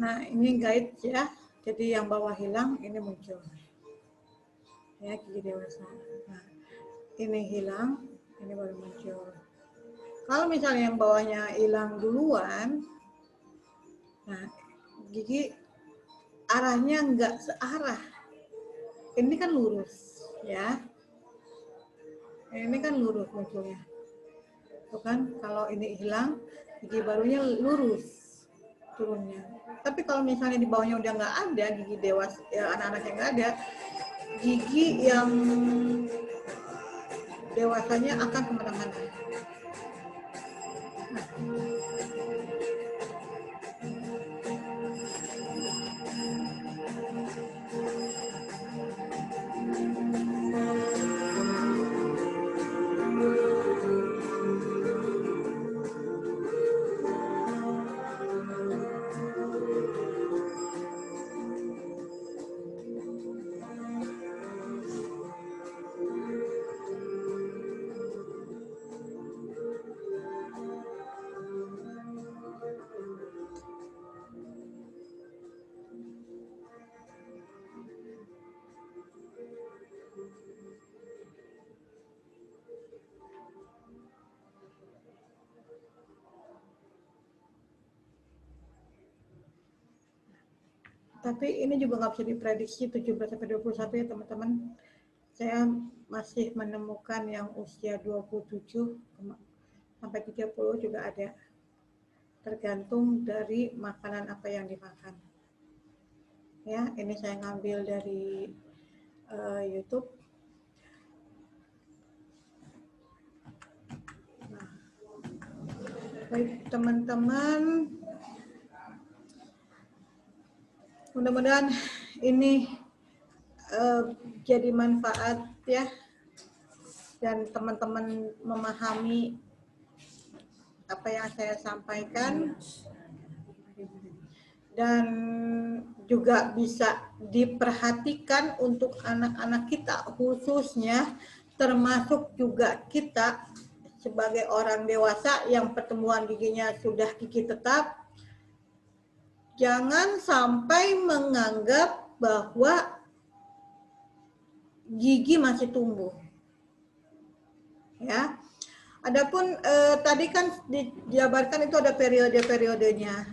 Nah, ini guide ya. Jadi yang bawah hilang, ini muncul. Ya, gigi dewasa. Nah, ini hilang, ini baru muncul. Kalau misalnya yang bawahnya hilang duluan, nah gigi arahnya nggak searah. Ini kan lurus, ya. Ini kan lurus munculnya. Tuh kan, kalau ini hilang, gigi barunya lurus turunnya. Tapi kalau misalnya di bawahnya udah nggak ada, gigi dewasa, ya anak-anak yang nggak ada, gigi yang dewasanya akan kemana-mana. Tapi ini juga nggak bisa diprediksi 17-21 ya teman-teman. Saya masih menemukan yang usia 27 sampai 30 juga ada. Tergantung dari makanan apa yang dimakan. Ya, ini saya ngambil dari YouTube. Nah, baik teman-teman, mudah-mudahan ini jadi manfaat ya, dan teman-teman memahami apa yang saya sampaikan, dan juga bisa diperhatikan untuk anak-anak kita khususnya, termasuk juga kita sebagai orang dewasa yang pertemuan giginya sudah gigi tetap. Jangan sampai menganggap bahwa gigi masih tumbuh. Ya. Adapun tadi kan dijabarkan itu ada periode-periodenya.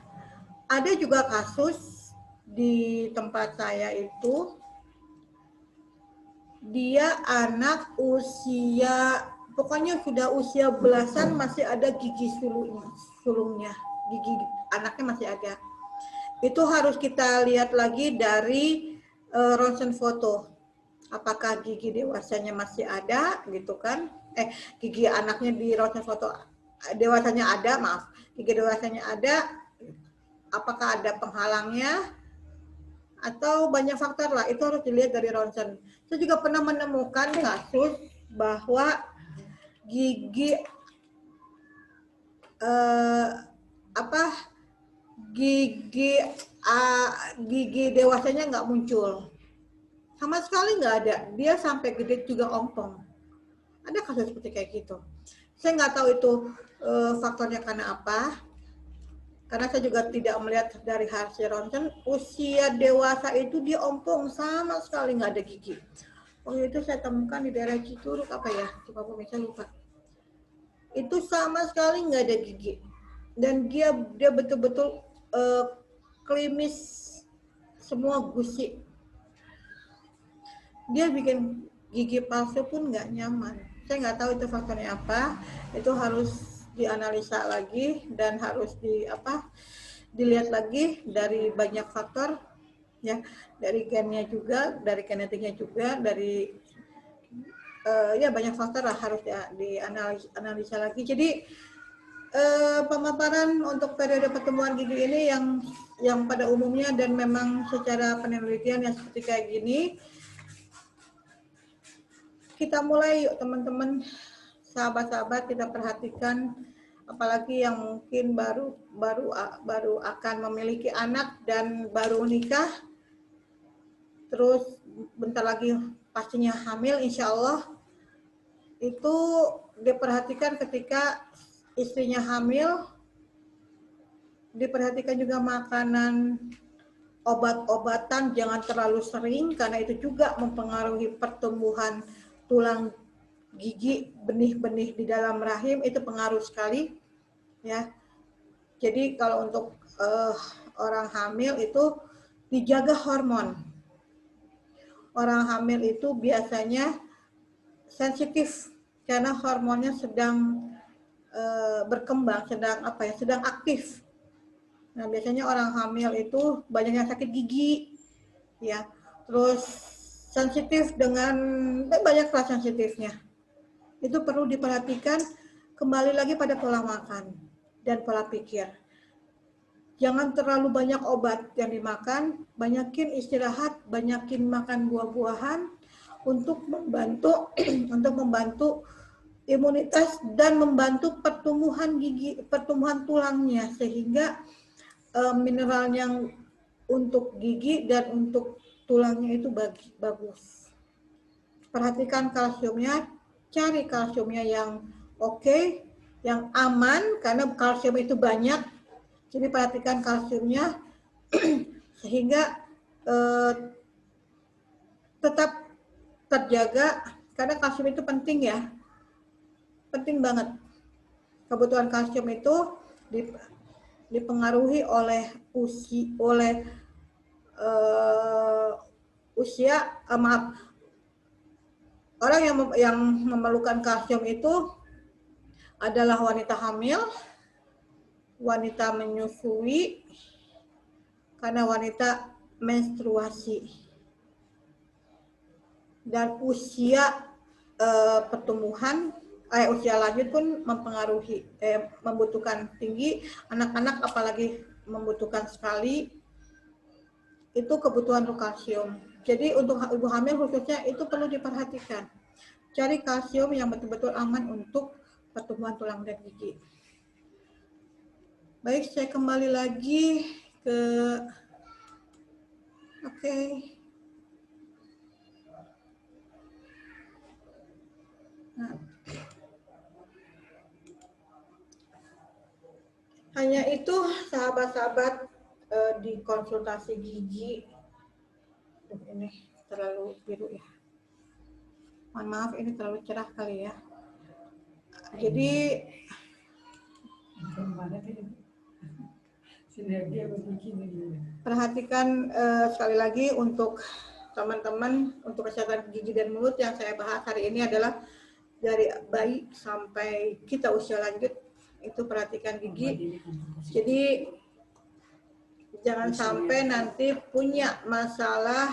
Ada juga kasus di tempat saya itu, dia anak usia, pokoknya sudah usia belasan masih ada gigi sulungnya, gigi anaknya masih ada. Itu harus kita lihat lagi dari ronsen foto. Apakah gigi dewasanya masih ada gitu kan? Gigi anaknya di ronsen foto dewasanya ada, maaf. Gigi dewasanya ada, apakah ada penghalangnya? Atau banyak faktor lah, itu harus dilihat dari ronsen. Saya juga pernah menemukan kasus bahwa gigi gigi dewasanya nggak muncul, sama sekali nggak ada, dia sampai gede juga ompong. Ada kasus seperti kayak gitu. Saya nggak tahu itu faktornya karena apa, karena saya juga tidak melihat dari hasil ronsen. Usia dewasa itu dia ompong, sama sekali nggak ada gigi. Waktu itu saya temukan di daerah Cituruk apa ya, coba pemirsa lupa. Itu sama sekali nggak ada gigi, dan dia betul-betul klimis semua gusi. Dia bikin gigi palsu pun nggak nyaman. Saya nggak tahu itu faktornya apa. Itu harus dianalisa lagi dan harus dilihat lagi dari banyak faktor ya, dari gennya juga, dari genetiknya juga, dari ya banyak faktor lah, harus dianalisa lagi. Jadi pemaparan untuk periode pertumbuhan gigi ini yang pada umumnya dan memang secara penelitian yang seperti kayak gini. Kita mulai yuk teman-teman, sahabat-sahabat, kita perhatikan, apalagi yang mungkin baru akan memiliki anak dan baru nikah, terus bentar lagi pastinya hamil, insya Allah. Itu diperhatikan ketika istrinya hamil, diperhatikan juga makanan, obat-obatan jangan terlalu sering karena itu juga mempengaruhi pertumbuhan tulang gigi, benih-benih di dalam rahim itu pengaruh sekali ya. Jadi kalau untuk orang hamil itu dijaga hormon. Orang hamil itu biasanya sensitif karena hormonnya sedang berkembang, sedang aktif. Nah, biasanya orang hamil itu banyak yang sakit gigi, ya. Terus sensitif dengan banyaklah sensitifnya. Itu perlu diperhatikan, kembali lagi pada pola makan dan pola pikir. Jangan terlalu banyak obat yang dimakan, banyakin istirahat, banyakin makan buah-buahan untuk membantu untuk membantu imunitas dan membantu pertumbuhan gigi, pertumbuhan tulangnya sehingga mineral yang untuk gigi dan untuk tulangnya itu bagus. Perhatikan kalsiumnya, cari kalsiumnya yang oke, yang aman karena kalsium itu banyak. Jadi perhatikan kalsiumnya sehingga tetap terjaga karena kalsium itu penting ya. Penting banget. Kebutuhan kalsium itu dipengaruhi oleh orang yang memerlukan kalsium itu adalah wanita hamil, wanita menyusui, karena wanita menstruasi, dan usia pertumbuhan usia lanjut pun mempengaruhi membutuhkan tinggi, anak-anak apalagi membutuhkan sekali itu kebutuhan kalsium. Jadi untuk ibu hamil khususnya itu perlu diperhatikan. Cari kalsium yang betul-betul aman untuk pertumbuhan tulang dan gigi. Baik, saya kembali lagi ke Nah, hanya itu sahabat-sahabat di konsultasi gigi. Ini terlalu biru ya. Mohon maaf, ini terlalu cerah kali ya. Jadi perhatikan sekali lagi untuk teman-teman, untuk kesehatan gigi dan mulut yang saya bahas hari ini adalah dari bayi sampai kita usia lanjut, itu perhatikan gigi. Jadi jangan sampai nanti punya masalah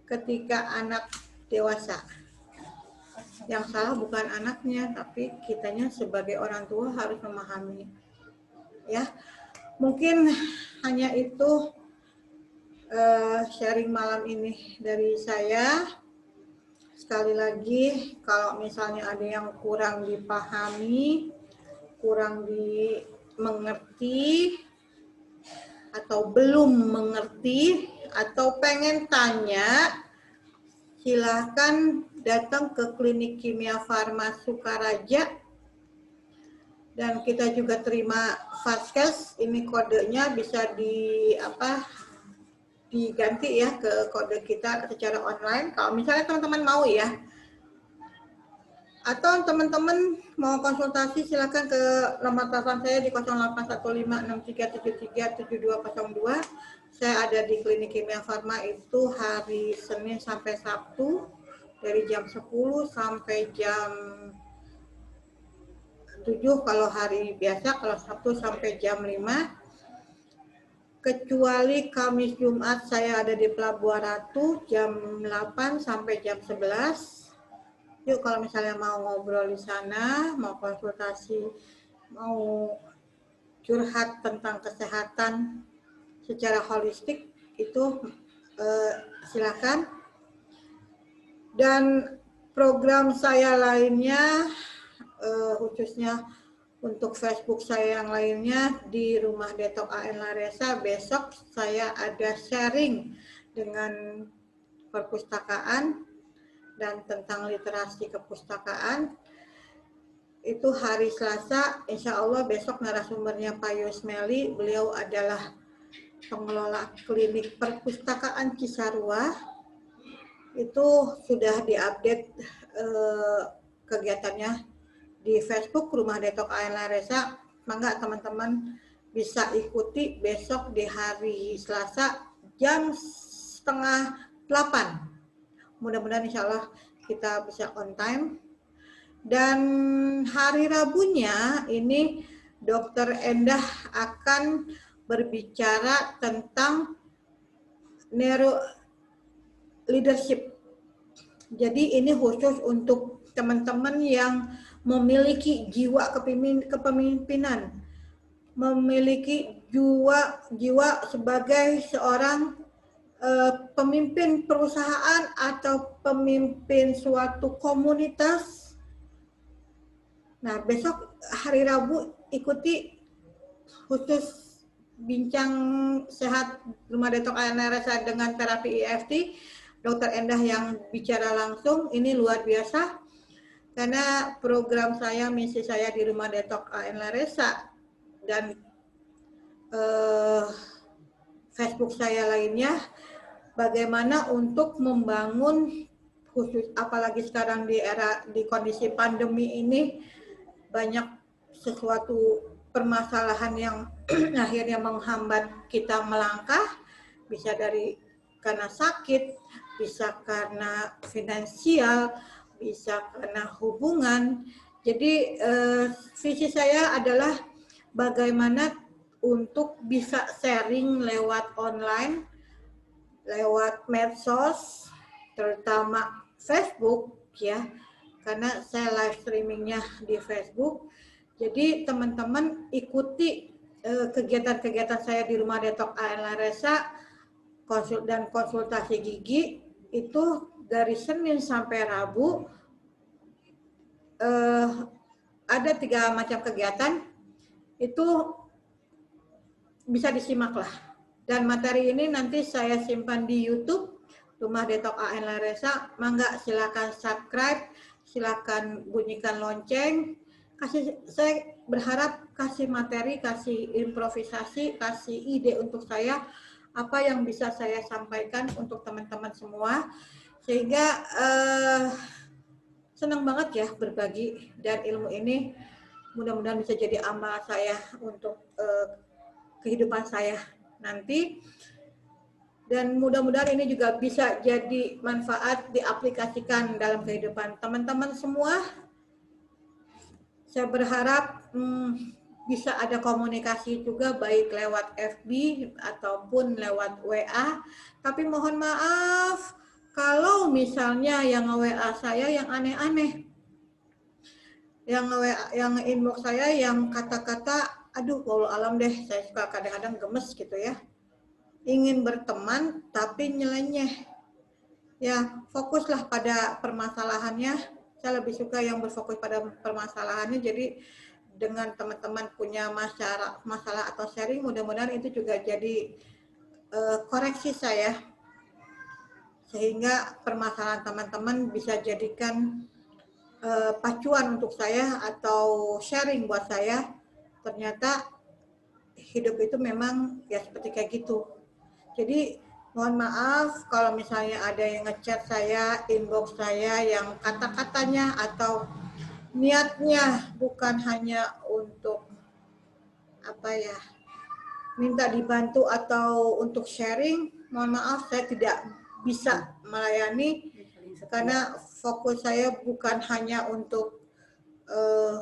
ketika anak dewasa. Yang salah bukan anaknya, tapi kitanya sebagai orang tua harus memahami. Ya, mungkin hanya itu sharing malam ini dari saya. Sekali lagi, kalau misalnya ada yang kurang dipahami, kurang dimengerti, atau belum mengerti, atau pengen tanya, silahkan datang ke Klinik Kimia Farma Sukaraja. Dan kita juga terima Fastcash, ini kodenya bisa diganti ya ke kode kita secara online. Kalau misalnya teman-teman mau ya. Atau teman-teman mau konsultasi silakan ke nomor telepon saya di 081563737202. Saya ada di Klinik Kimia Farma itu hari Senin sampai Sabtu dari jam 10 sampai jam 7 kalau hari biasa, kalau Sabtu sampai jam 5. Kecuali Kamis Jumat saya ada di Pelabuhan Ratu jam 8 sampai jam 11. Yuk kalau misalnya mau ngobrol di sana, mau konsultasi, mau curhat tentang kesehatan secara holistik, itu silakan. Dan program saya lainnya, khususnya untuk Facebook saya yang lainnya di Rumah Detok AN Laresa, besok saya ada sharing dengan perpustakaan dan tentang literasi kepustakaan. itu hari Selasa, insya Allah besok narasumbernya Pak Yusmeli, beliau adalah pengelola klinik perpustakaan Cisarua. Itu sudah diupdate kegiatannya di Facebook Rumah Detok AN Laresa. Mangga teman-teman bisa ikuti besok di hari Selasa jam 7:30. Mudah-mudahan insya Allah kita bisa on time. Dan hari Rabunya ini Dr. Endah akan berbicara tentang neuro leadership. Jadi ini khusus untuk teman-teman yang memiliki jiwa kepemimpinan, memiliki jiwa sebagai seorang pemimpin perusahaan atau pemimpin suatu komunitas. Nah, besok hari Rabu ikuti khusus bincang sehat Rumah Detok AN Laresa dengan terapi EFT. Dr. Endah yang bicara langsung, ini luar biasa. Karena program saya, misi saya di Rumah Detok AN Laresa dan Facebook saya lainnya, bagaimana untuk membangun khusus apalagi sekarang di kondisi pandemi ini banyak sesuatu permasalahan yang akhirnya menghambat kita melangkah, bisa karena sakit, bisa karena finansial, bisa karena hubungan. Jadi visi saya adalah bagaimana untuk bisa sharing lewat online, lewat medsos, terutama Facebook ya, karena saya live streamingnya di Facebook. Jadi teman-teman ikuti kegiatan-kegiatan saya di Rumah Detok AN Laresa dan konsultasi gigi itu dari Senin sampai Rabu. Ada 3 macam kegiatan, itu bisa disimak lah. Dan materi ini nanti saya simpan di YouTube Rumah Detok AN Laresa. Mangga silakan subscribe, silakan bunyikan lonceng. Saya berharap kasih materi, kasih improvisasi, kasih ide untuk saya, apa yang bisa saya sampaikan untuk teman-teman semua, sehingga senang banget ya berbagi, dan ilmu ini mudah-mudahan bisa jadi amal saya untuk kehidupan saya nanti. Dan mudah-mudahan ini juga bisa jadi manfaat diaplikasikan dalam kehidupan teman-teman semua. Saya berharap bisa ada komunikasi juga baik lewat FB ataupun lewat WA. Tapi mohon maaf kalau misalnya yang WA saya yang aneh-aneh. Yang inbox saya yang kata-kata, aduh walau alam deh, saya suka kadang-kadang gemes gitu ya. Ingin berteman tapi nyeleneh. Ya, fokuslah pada permasalahannya. Saya lebih suka yang berfokus pada permasalahannya. Jadi dengan teman-teman punya masalah atau sharing, mudah-mudahan itu juga jadi koreksi saya. Sehingga permasalahan teman-teman bisa jadikan pacuan untuk saya atau sharing buat saya. Ternyata hidup itu memang ya seperti kayak gitu. Jadi mohon maaf kalau misalnya ada yang ngechat saya, inbox saya yang kata-katanya atau niatnya bukan hanya untuk apa ya, minta dibantu atau untuk sharing. Mohon maaf saya tidak bisa melayani karena fokus saya bukan hanya untuk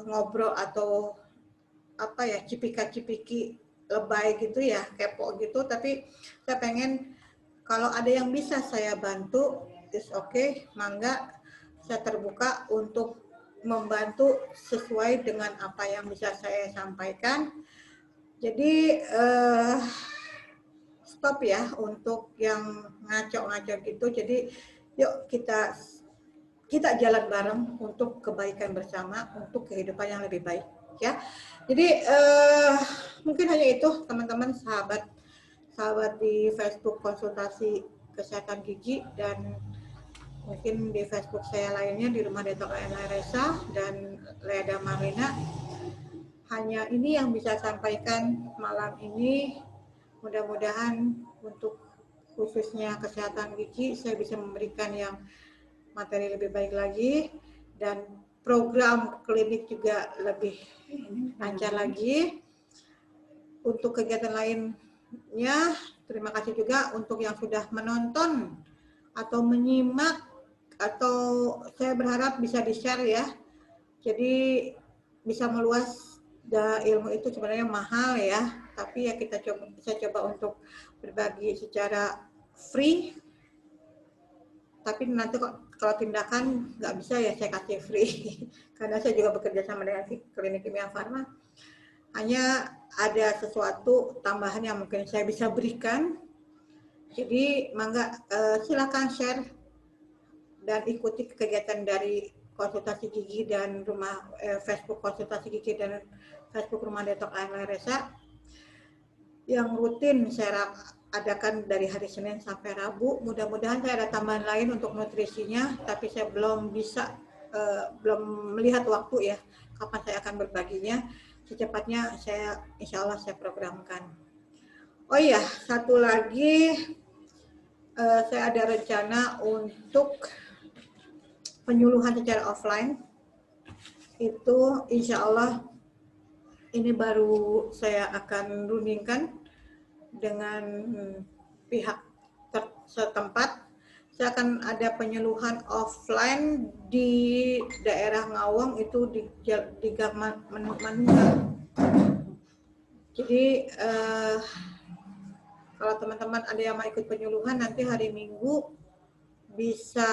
ngobrol atau apa ya, cipika-cipiki lebay gitu ya, kepo gitu, tapi saya pengen kalau ada yang bisa saya bantu, is okay, mangga saya terbuka untuk membantu sesuai dengan apa yang bisa saya sampaikan. Jadi stop ya untuk yang ngaco-ngaco gitu. Jadi yuk kita jalan bareng untuk kebaikan bersama, untuk kehidupan yang lebih baik ya. Jadi mungkin hanya itu teman-teman, sahabat di Facebook konsultasi kesehatan gigi, dan Mungkin di Facebook saya lainnya di Rumah Detok Ayla Resa dan Leda Marlina. Hanya ini yang bisa sampaikan malam ini. Mudah-mudahan untuk khususnya kesehatan gigi saya bisa memberikan yang materi lebih baik lagi dan program klinik juga lebih lancar lagi. Untuk kegiatan lainnya, terima kasih juga untuk yang sudah menonton atau menyimak, atau saya berharap bisa di-share ya. Jadi bisa meluas, ilmu itu sebenarnya mahal ya, tapi ya kita bisa coba untuk berbagi secara free. Tapi nanti kalau tindakan nggak bisa ya saya kasih free, karena saya juga bekerja sama dengan klinik kimia farma. Hanya ada sesuatu tambahan yang mungkin saya bisa berikan. Jadi mangga silakan share dan ikuti kegiatan dari konsultasi gigi dan Facebook konsultasi gigi dan Facebook Rumah Detok Ayla Resa yang rutin saya adakan dari hari Senin sampai Rabu. Mudah-mudahan saya ada tambahan lain untuk nutrisinya, tapi saya belum belum melihat waktu ya kapan saya akan berbaginya. Secepatnya saya insya Allah saya programkan. Oh iya, satu lagi saya ada rencana untuk penyuluhan secara offline. Itu insya Allah ini baru saya akan rundingkan dengan pihak setempat. Saya akan ada penyuluhan offline di daerah Ngawang, itu di Gang Manunggal. Jadi kalau teman-teman ada yang mau ikut penyuluhan, nanti hari Minggu bisa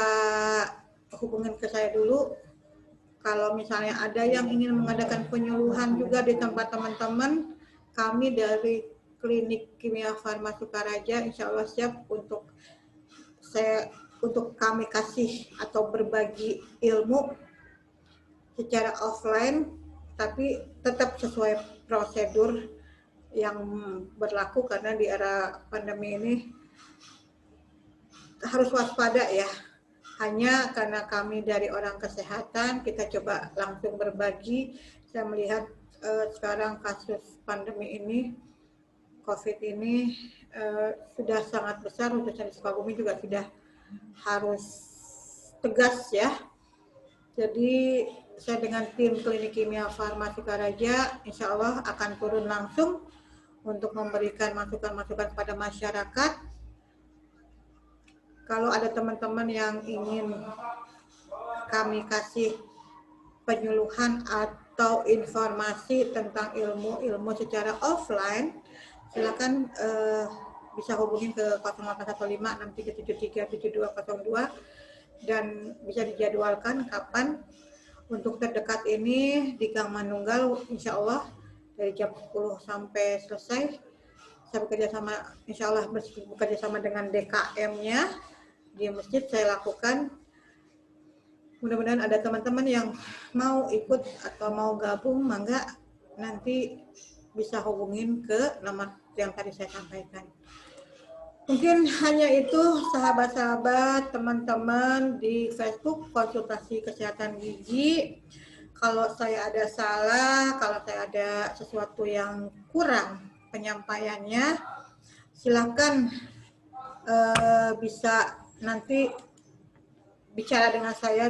hubungin ke saya dulu. Kalau misalnya ada yang ingin mengadakan penyuluhan juga di tempat teman-teman, kami dari Klinik Kimia Farma Sukaraja insya Allah siap untuk kami kasih atau berbagi ilmu secara offline, tapi tetap sesuai prosedur yang berlaku, karena di era pandemi ini harus waspada ya. Hanya karena kami dari orang kesehatan, kita coba langsung berbagi. Saya melihat sekarang kasus pandemi ini, COVID ini sudah sangat besar, khususnya di Sukabumi juga sudah harus tegas ya. Jadi saya dengan tim Klinik Kimia Farma Sukaraja insya Allah akan turun langsung untuk memberikan masukan-masukan kepada masyarakat. Kalau ada teman-teman yang ingin kami kasih penyuluhan atau informasi tentang ilmu secara offline, silakan bisa hubungi ke 081563737202 dan bisa dijadwalkan kapan. Untuk terdekat ini di Gang Manunggal, insya Allah dari jam 10 sampai selesai. Saya bekerja sama, insya Allah bekerja sama dengan DKM-nya di masjid saya lakukan. Mudah-mudahan ada teman-teman yang mau ikut atau mau gabung, mangga nanti bisa hubungin ke nomor yang tadi saya sampaikan. Mungkin hanya itu sahabat-sahabat, teman-teman di Facebook Konsultasi Kesehatan Gigi. Kalau saya ada salah, kalau saya ada sesuatu yang kurang penyampaiannya, silakan bisa nanti bicara dengan saya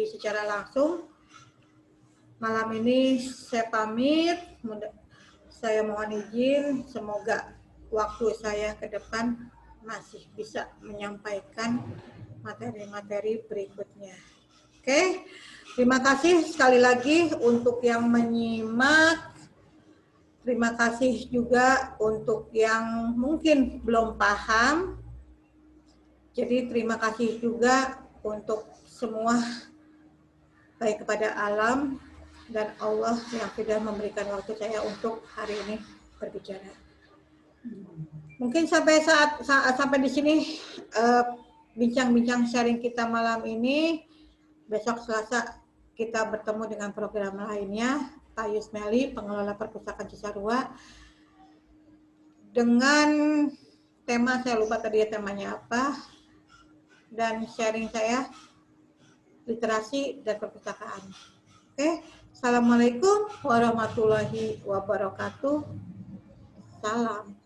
secara langsung. Malam ini saya pamit, saya mohon izin, semoga waktu saya ke depan masih bisa menyampaikan materi-materi berikutnya. Oke, terima kasih sekali lagi untuk yang menyimak. Terima kasih juga untuk yang mungkin belum paham. Jadi terima kasih juga untuk semua, baik kepada alam dan Allah yang sudah memberikan waktu saya untuk hari ini berbicara. Mungkin sampai sampai di sini bincang-bincang sharing kita malam ini. Besok Selasa kita bertemu dengan program lainnya. Pak Yusmeli, pengelola perpustakaan Cisarua, dengan tema, saya lupa tadi temanya apa. dan sharing saya literasi dan perpustakaan. Oke, Assalamualaikum warahmatullahi wabarakatuh. Salam.